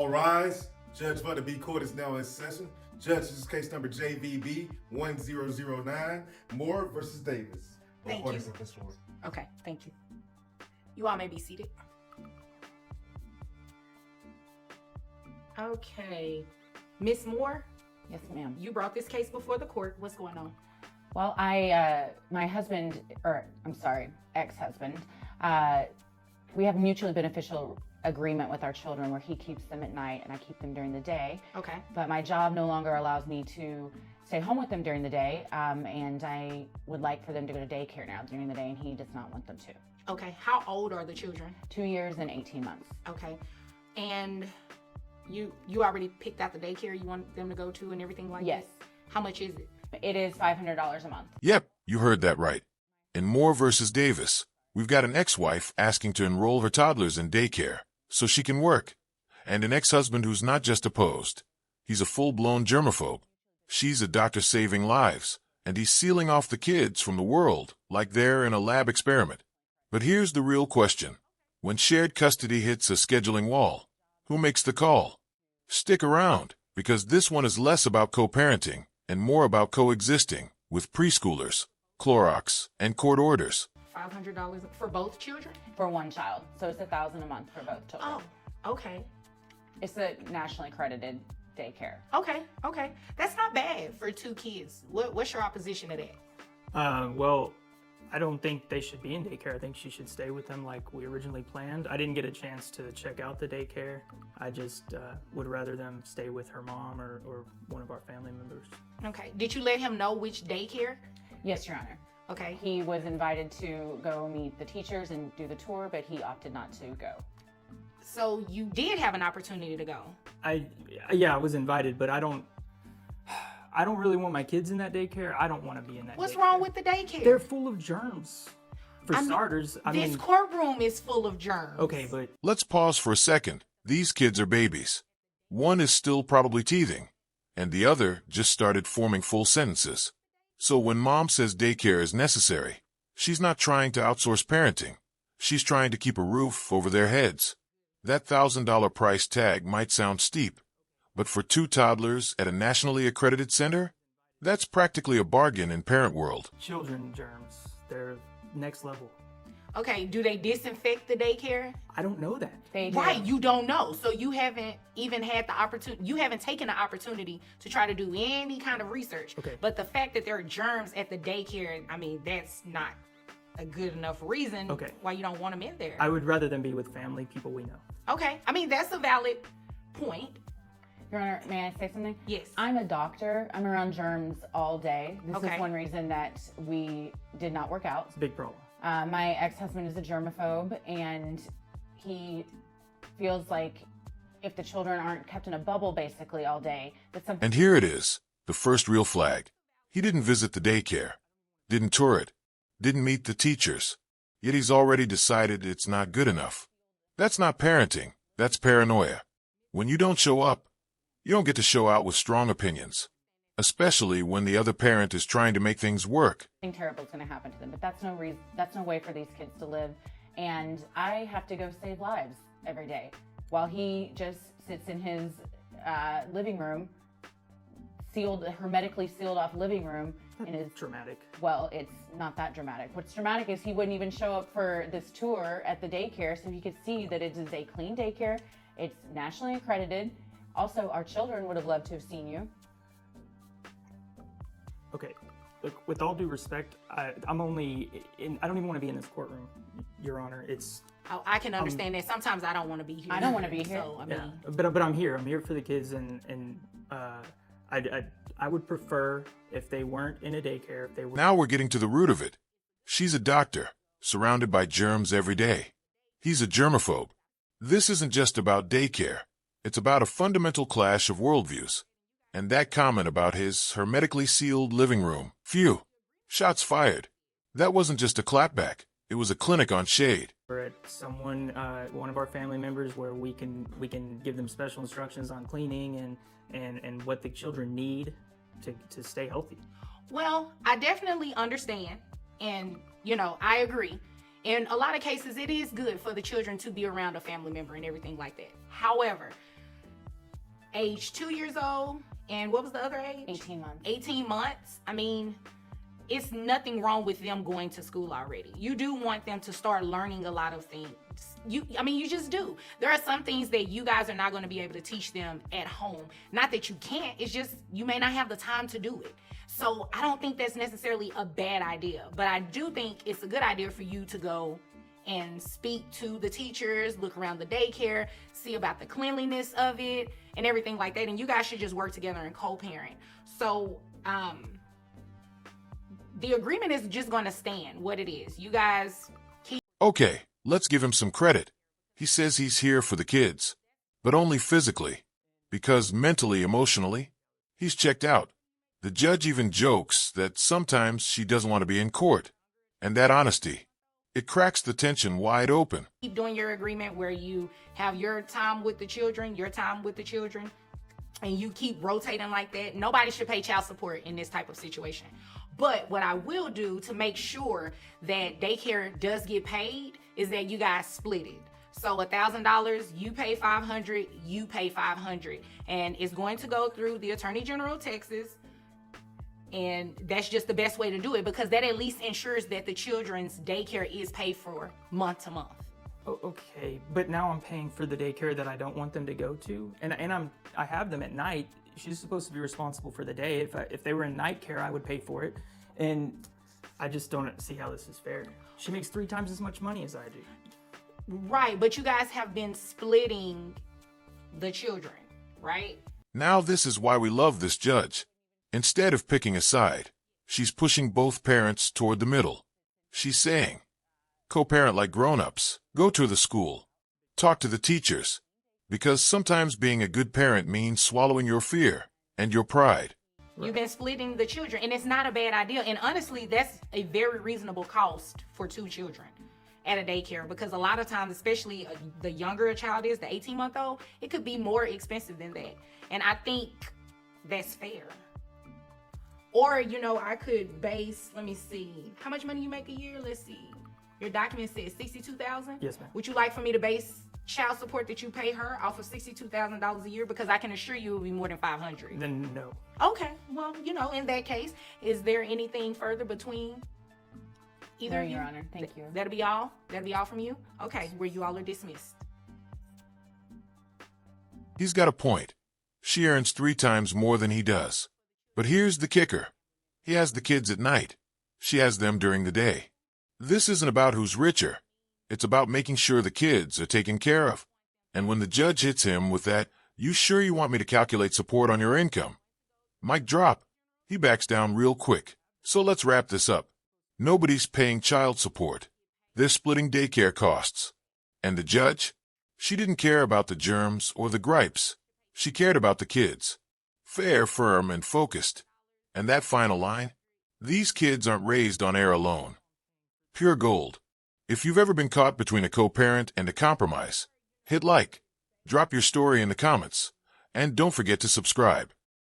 All rise. Judge for the B court is now in session. Judge, this is case number JVB 1009, Moore versus Davis. Thank you. Okay, thank you. You all may be seated. Okay, Miss Moore, Yes, ma'am. you brought this case before the court. What's going on? Well, my husband, or I'm sorry, ex-husband, we have a mutually beneficial agreement with our children where he keeps them at night and I keep them during the day. Okay. But my job no longer allows me to stay home with them during the day, and I would like for them to go to daycare now during the day, and he does not want them to. Okay, how old are the children? 2 years and 18 months. Okay, and you already picked out the daycare you want them to go to and everything like Yes. that? How much is it? It is $500 a month. Yep, you heard that right. In Moore versus Davis, we've got an ex-wife asking to enroll her toddlers in daycare so she can work, and an ex-husband who's not just opposed. He's a full-blown germaphobe. She's a doctor saving lives, and he's sealing off the kids from the world like they're in a lab experiment. But here's the real question. When shared custody hits a scheduling wall, who makes the call? Stick around, because this one is less about co-parenting and more about coexisting with preschoolers, Clorox, and court orders. $500 for both children? For one child. So it's $1,000 a month for both children. Oh, okay. It's a nationally accredited daycare. Okay. That's not bad for two kids. What's your opposition to that? Well, I don't think they should be in daycare. I think she should stay with them like we originally planned. I didn't get a chance to check out the daycare. I just would rather them stay with her mom or one of our family members. Okay. Did you let him know which daycare? Yes, Your Honor. Okay. He was invited to go meet the teachers and do the tour, but he opted not to go. So you did have an opportunity to go. I was invited, but I don't really want my kids in that daycare. I don't want to be in that What's daycare. wrong with the daycare? They're full of germs. For I mean, starters, this courtroom is full of germs. Okay, but Let's pause for a second. These kids are babies. One is still probably teething, and the other just started forming full sentences. So when mom says daycare is necessary, she's not trying to outsource parenting. She's trying to keep a roof over their heads. That $1,000 price tag might sound steep, but for two toddlers at a nationally accredited center, that's practically a bargain in parent world. children germs, they're next level. Okay, do they disinfect the daycare? I don't know that. They do. Right, you don't know. So you haven't even had the opportunity, you haven't taken the opportunity to try to do any kind of research. Okay. But the fact that there are germs at the daycare, I mean, that's not a good enough reason why you don't want them in there. I would rather them be with family, people we know. Okay, I mean, that's a valid point. Your Honor, may I say something? Yes. I'm a doctor. I'm around germs all day. This Okay. is one reason that we did not work out. It's a big problem. My ex-husband is a germaphobe, and he feels like if the children aren't kept in a bubble basically all day, that something... And here it is, the first real flag. He didn't visit the daycare, didn't tour it, didn't meet the teachers, yet he's already decided it's not good enough. That's not parenting, that's paranoia. When you don't show up, you don't get to show out with strong opinions, especially when the other parent is trying to make things work. Something terrible is going to happen to them, but that's no reason. That's no way for these kids to live. And I have to go save lives every day, while he just sits in his living room, hermetically sealed off living room, and is Dramatic. Well, it's not that dramatic. What's dramatic is he wouldn't even show up for this tour at the daycare, so he could see that it is a clean daycare. It's nationally accredited. Also, our children would have loved to have seen you. Okay, look, with all due respect, I'm only in, I don't even want to be in this courtroom, Your Honor. It's Oh, I can understand that. Sometimes I don't want to be here. I don't want to be here. So, I mean, yeah, but I'm here. I'm here for the kids, and I would prefer if they weren't in a daycare. If they were. Now we're getting to the root of it. She's a doctor, surrounded by germs every day. He's a germaphobe. This isn't just about daycare. It's about a fundamental clash of worldviews. And that comment about his hermetically sealed living room. Phew. Shots fired. That wasn't just a clapback. It was a clinic on shade. We're at one of our family members, where we can give them special instructions on cleaning and what the children need to stay healthy. well, I definitely understand. And, you know, I agree. In a lot of cases, it is good for the children to be around a family member and everything like that. However, age 2 years old, and what was the other age? 18 months. 18 months. I mean, it's nothing wrong with them going to school already. You do want them to start learning a lot of things. You just do. There are some things that you guys are not going to be able to teach them at home. Not that you can't, it's just you may not have the time to do it. So I don't think that's necessarily a bad idea, but I do think it's a good idea for you to go and speak to the teachers, look around the daycare, see about the cleanliness of it and everything like that. And you guys should just work together and co-parent. So, the agreement is just going to stand what it is. You guys keep... Okay, let's give him some credit. He says he's here for the kids, but only physically, because mentally, emotionally, he's checked out. The judge even jokes that sometimes she doesn't want to be in court, and that honesty, it cracks the tension wide open. Keep doing your agreement where you have your time with the children, and you keep rotating like that. Nobody should pay child support in this type of situation. But what I will do to make sure that daycare does get paid is that you guys split it. So $1,000, you pay $500, you pay $500. And it's going to go through the Attorney General of Texas. And that's just the best way to do it, because that at least ensures that the children's daycare is paid for month to month. Oh, okay, but now I'm paying for the daycare that I don't want them to go to, and I have them at night. She's supposed to be responsible for the day. If they were in night care, I would pay for it, and I just don't see how this is fair. She makes 3 times as much money as I do. Right, but you guys have been splitting the children, right? Now this is why we love this judge. Instead of picking a side, she's pushing both parents toward the middle. She's saying, co-parent like grown-ups, go to the school, talk to the teachers, because sometimes being a good parent means swallowing your fear and your pride. You've been splitting the children, and it's not a bad idea. And honestly, that's a very reasonable cost for 2 children at a daycare, because a lot of times, especially the younger a child is, the 18-month-old, it could be more expensive than that. And I think that's fair. Or, I could base, let me see, how much money you make a year? Let's see. Your document says $62,000? Yes, ma'am. Would you like for me to base child support that you pay her off of $62,000 a year? Because I can assure you it will be more than $500. Then no. Okay, well, in that case, is there anything further between either No, of you? Your Honor. Thank you. That'll be all? That'll be all from you? Okay, where you all are dismissed. He's got a point. She earns 3 times more than he does. But here's the kicker. He has the kids at night. She has them during the day. This isn't about who's richer. It's about making sure the kids are taken care of. And when the judge hits him with that, "You sure you want me to calculate support on your income?" Mic drop. He backs down real quick. So let's wrap this up. Nobody's paying child support. They're splitting daycare costs. And the judge? She didn't care about the germs or the gripes. She cared about the kids. Fair, firm, and focused. And that final line? These kids aren't raised on air alone. Pure gold. If you've ever been caught between a co-parent and a compromise, hit like, drop your story in the comments, and don't forget to subscribe.